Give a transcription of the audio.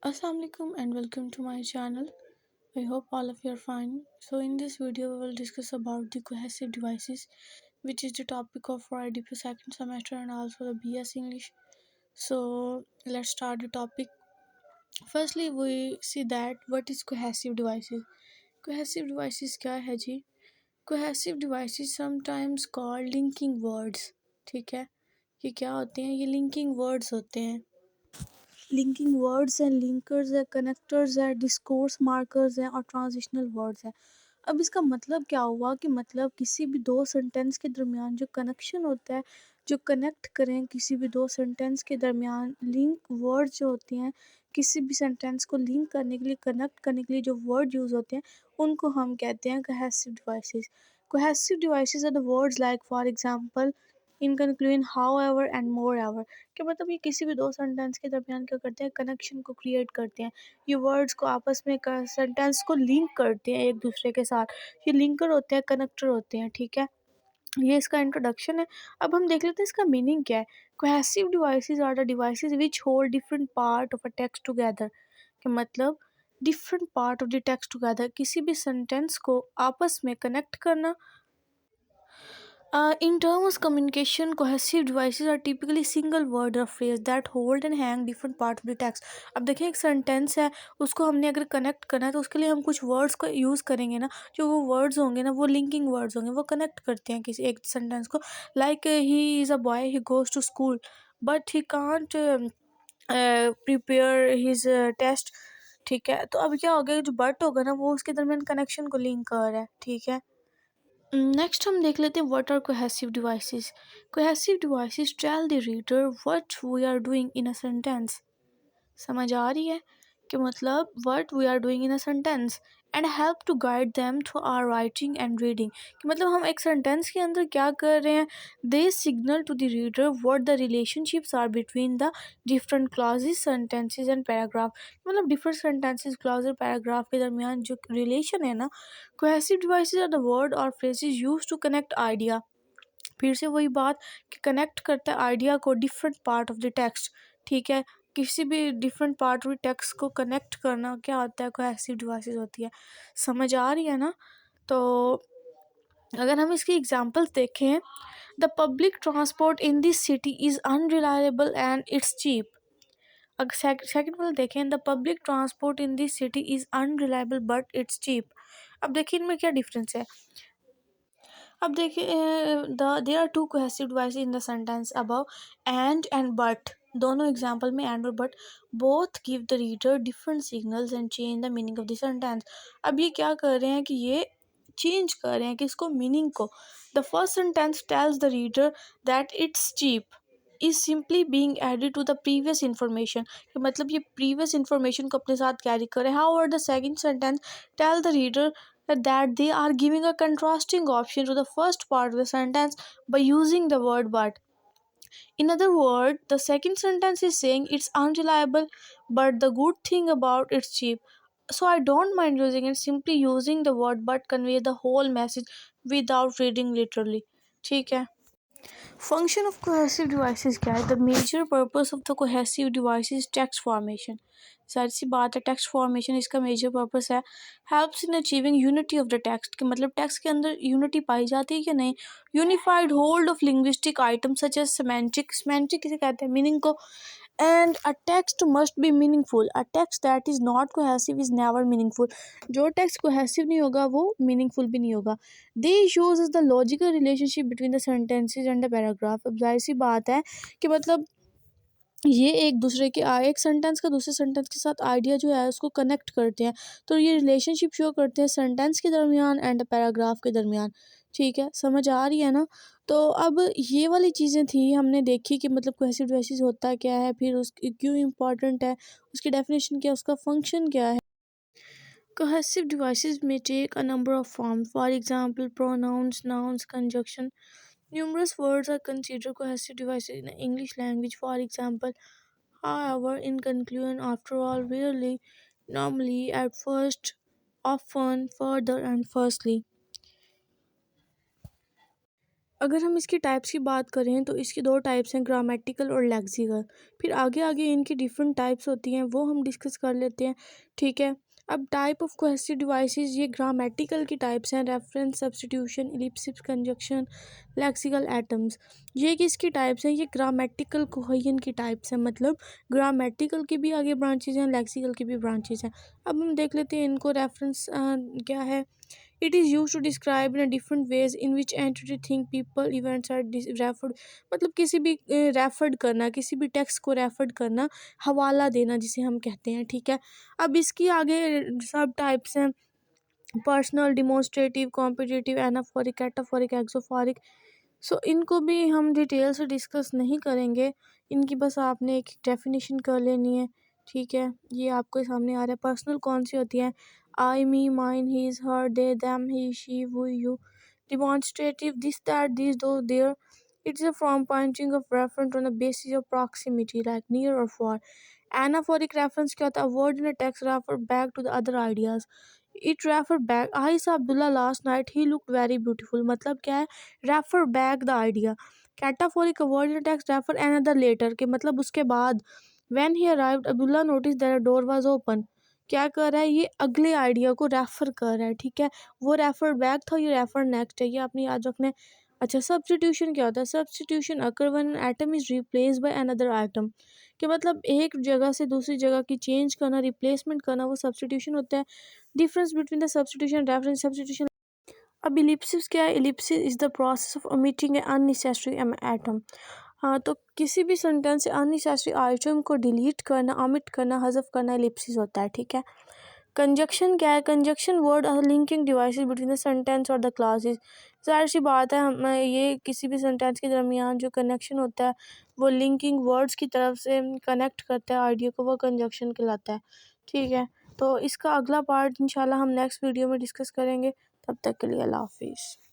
Assalamualaikum and welcome to my channel. I hope all of you are fine. So in this video we will discuss about the cohesive devices, which is the topic of our IDP second semester and also the BS English. So let's start the topic. Firstly we see that what is cohesive devices. Cohesive devices क्या है जी? Cohesive devices sometimes called linking words. ठीक है, ये क्या होते हैं? ये linking words होते हैं. लिंकिंग वर्ड्स हैं, लिंकर्स है, कनेक्टर्स है, डिस्कोर्स मार्कर्स हैं और ट्रांजिशनल वर्ड्स हैं. अब इसका मतलब क्या हुआ कि मतलब किसी भी दो सेंटेंस के दरमियान जो कनेक्शन होता है, जो कनेक्ट करें किसी भी दो सेंटेंस के दरमियान, लिंक वर्ड्स जो होते हैं, किसी भी सेंटेंस को लिंक करने के लिए, कनेक्ट करने के लिए जो वर्ड यूज़ होते हैं, उनको हम कहते हैं cohesive devices. Cohesive devices are the words like for example, in conclusion, however and moreover. कि मतलब ये किसी भी दो सेंटेंस के दरमियान क्या करते हैं, कनेक्शन को क्रिएट करते हैं. ये वर्ड्स को आपस में सेंटेंस को लिंक करते हैं एक दूसरे के साथ. ये लिंकर होते हैं, कनेक्टर होते हैं. ठीक है, ये इसका इंट्रोडक्शन है. अब हम देख लेते हैं इसका मीनिंग क्या है. Cohesive devices are the devices which hold different part of a text together. कि मतलब different part of the text together, किसी भी सेंटेंस को आपस में कनेक्ट करना. In terms of communication, cohesive devices are typically single word or phrase that hold and hang different parts of the text. अब देखिए एक सेंटेंस है, उसको हमने अगर कनेक्ट करना है तो उसके लिए हम कुछ वर्ड्स को यूज़ करेंगे ना. जो वो वर्ड्स होंगे ना, वो लिंकिंग वर्ड्स होंगे, वो कनेक्ट करते हैं किसी एक सेंटेंस को. Like he is a boy, he goes to school but he can't prepare his test. ठीक है, तो अब क्या हो गया, जो बट होगा ना वो उसके दरमियान कनेक्शन को लिंक कर रहा है. ठीक है, नेक्स्ट हम देख लेते हैं what are cohesive devices. Cohesive devices tell the reader what we are doing in a sentence. समझ आ रही है कि मतलब what we are doing in a sentence and help to guide them through our writing and reading. कि मतलब हम एक सेंटेंस के अंदर क्या कर रहे हैं. They signal to the reader what the relationships are between the different clauses, sentences and paragraph. मतलब डिफरेंट सेंटेंसेस, क्लॉज और पैराग्राफ के दरमियान जो रिलेशन है ना. Cohesive devices are the word और phrases used to connect idea. फिर से वही बात कि कनेक्ट करता है आइडिया को different part of the text. ठीक है, किसी भी different part of the text को कनेक्ट करना क्या होता है, कोहेसिव डिवाइसेस होती है. समझ आ रही है ना. तो अगर हम इसकी एग्जांपल्स देखें, the public transport in this city is unreliable and it's cheap. अगर सेकंड वाला देखें, the public transport in this city is unreliable but it's cheap. अब देखिए इनमें क्या डिफरेंस है. अब देखिए there are two cohesive devices in the sentence above. And but, दोनों एग्जांपल में एंड और but both give the reader different signals and change the meaning of the sentence. अब ये क्या कर रहे हैं कि ये चेंज कर रहे हैं किसको, मीनिंग को. The first sentence tells the reader that it's cheap is simply being added to the previous information. मतलब ये प्रीवियस इंफॉर्मेशन को अपने साथ कैरी करे. How are the second sentence tell the reader that they are giving a contrasting option to the first part of the sentence by using the word but. In other words, the second sentence is saying it's unreliable, but the good thing about it's cheap. So I don't mind using it. Simply using the word but convey the whole message without reading literally. ठीक है. Function of cohesive devices क्या है. The major purpose of the cohesive device is text formation. सारी सी बात है, text formation इसका major purpose है. Helps in achieving unity of the text. कि मतलब टेक्स्ट के अंदर यूनिटी पाई जाती है कि नहीं. Unified hold of linguistic item such as semantic. Semantic किसे कहते हैं, मीनिंग को. And a text must be meaningful. A text that is not cohesive is never meaningful. जो टेक्स्ट कोहेसिव नहीं होगा वो मीनिंगफुल भी नहीं होगा. They shows is the logical relationship between the sentences and the paragraph. अब जाहिर सी बात है कि मतलब ये एक दूसरे के एक सेंटेंस का दूसरे सेंटेंस के साथ आइडिया जो है उसको कनेक्ट करते हैं. तो ये रिलेशनशिप शो करते हैं सेंटेंस के दरमियान एंड पैराग्राफ के दरमियान. ठीक है, समझ आ रही है ना. तो अब ये वाली चीज़ें थी, हमने देखी कि मतलब कोहेसिव डिवाइसेस होता क्या है, फिर उसकी क्यों इम्पोर्टेंट है, उसकी डेफिनेशन क्या है, उसका फंक्शन क्या है. Cohesive devices may take a number of forms. For example, pronouns, nouns, conjunction. Numerous words are considered cohesive devices in the English language. For example, however, in conclusion, after all, rarely, normally, at first, often, further, and firstly. अगर हम इसकी types की बात करें तो इसकी दो types हैं, ग्रामेटिकल और लेक्सिकल। फिर आगे आगे इनकी डिफरेंट टाइप्स होती हैं, वो हम डिस्कस कर लेते हैं, ठीक है। अब टाइप ऑफ कोहेसिव डिवाइसेस, ये ग्रामेटिकल की टाइप्स हैं, reference, substitution, ellipsis, conjunction, lexical atoms. ये किसकी टाइप्स हैं? ये ग्रामेटिकल कोहेजन की टाइप्स हैं, मतलब ग्रामेटिकल की भी आगे ब्रांचेज हैं, लेक्सिकल की भी ब्रांचेज हैं। अब हम देख लेते हैं इनको। रेफरेंस क्या है? It is used to describe in a different ways in which entity, thing, people, events are referred। मतलब किसी भी रेफर्ड करना, किसी भी टेक्स्ट को रेफर्ड करना, हवाला देना जिसे हम कहते हैं, ठीक है। अब इसकी आगे सब टाइप्स हैं, personal, demonstrative, competitive, anaphoric, cataphoric, exophoric. So इनको भी हम डिटेल से डिस्कस नहीं करेंगे, इनकी बस आपने एक डेफिनेशन कर लेनी है, ठीक है। ये आपके सामने आ रहा है। पर्सनल कौन सी होती है? I, me, mine, his, her, they, them, he, she, वो, you. Demonstrative, this, that, this, those, there. It's a from pointing of reference on the basis of proximity like near और फॉर। एनाफोरिक रेफरेंस क्या होता है? Word in a text refer back to the other ideas. It refer back, I saw Abdullah last night, he look very beautiful. मतलब क्या है? Refer back the idea. Cataphoric, word in text refer another later, के मतलब उसके बाद। When he arrived Abdullah notice that door was open. क्या कर रहा है? ये अगले आइडिया को रेफर कर रहा है, ठीक है। वो रेफर बैक था, ये रेफर नेक्स्ट है, ये आपने याद रखना है। अच्छा, सब्स्टिट्यूशन क्या होता है? Substitution occur when an atom is replaced by another atom. कि मतलब एक जगह से दूसरी जगह की चेंज करना, रिप्लेसमेंट करना, वो सब्स्टिट्यूशन होता है। Difference between the substitution, reference, substitution. अब इलिप्सिस क्या है? Ellipsis is the process of omitting A unnecessary atom. हाँ, तो किसी भी सेंटेंस से अननेसेसरी आइटम को डिलीट करना, ओमिट करना, हज़फ करना, इलिप्सिस होता है, ठीक है। कंजक्शन क्या है? Conjunction word are linking devices between the sentence और द क्लासेस। जाहिर सी बात है, हम ये किसी भी सेंटेंस के दरमियान जो कनेक्शन होता है, वो लिंकिंग वर्ड्स की तरफ से कनेक्ट करता है आइडिया को, वो कंजक्शन कहलाता है, ठीक है। तो इसका अगला पार्ट इंशाल्लाह हम नेक्स्ट वीडियो में डिस्कस करेंगे। तब तक के लिए अल्लाह हाफिज़।